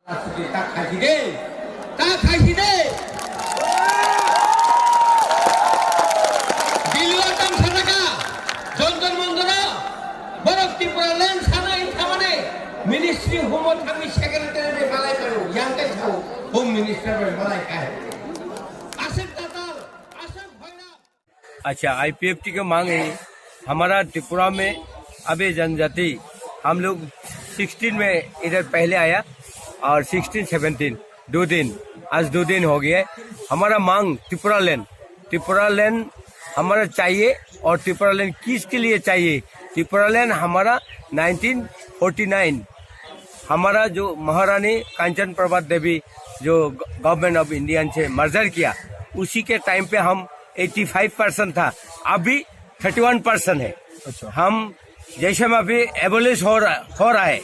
Ministry home थांगी secretary में मलाई करो yang के छाओ होम मिनिस्टर में मलाई का है आसिफ तातार आसिफ भैया। अच्छा, आईपीएफटी की मांग है हमारा त्रिपुरा में अभी जनजाति हम लोग 16 में इधर पहले आया और 16, 17 2 दिन आज 2 दिन हो गया। हमारा मांग त्रिपुरा लैंड हमारा चाहिए। और त्रिपुरा लैंड किसके लिए चाहिए? त्रिपुरा लैंड हमारा 1949 हमारा जो महारानी कांचन प्रभा देवी जो गवर्नमेंट ऑफ इंडिया से मर्जर किया उसी के टाइम पे हम 85% था, अभी 31% है। अच्छा। हम जैसे में अभी एबोलिश हो रहा है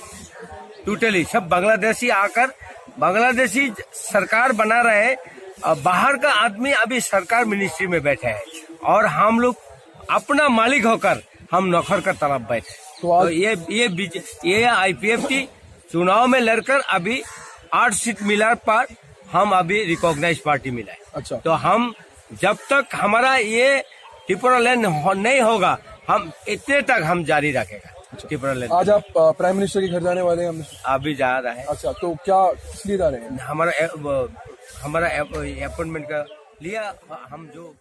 टोटली सब बांग्लादेशी आकर बांग्लादेशी सरकार बना रहे हैं। बाहर का आदमी अभी सरकार मिनिस्ट्री में बैठे हैं और हम लोग अपना मालिक होकर हम नौकर का तरफ बैठे। तो ये आईपीएफटी चुनाव में लड़कर अभी 8 सीट मिला पर हम अभी रिकॉग्नाइज पार्टी मिला है। अच्छा। तो हम जब तक हमारा ये त्रिपुरा लैंड नहीं होगा हम इतने तक हम जारी रखेगा। त्रिपुरा लैंड आज आप प्राइम मिनिस्टर के घर जाने वाले हैं? हमने अभी जा रहा है। अच्छा, तो क्या इसलिए जा रहे हैं? हमारा अपॉइंटमेंट का लिया हम जो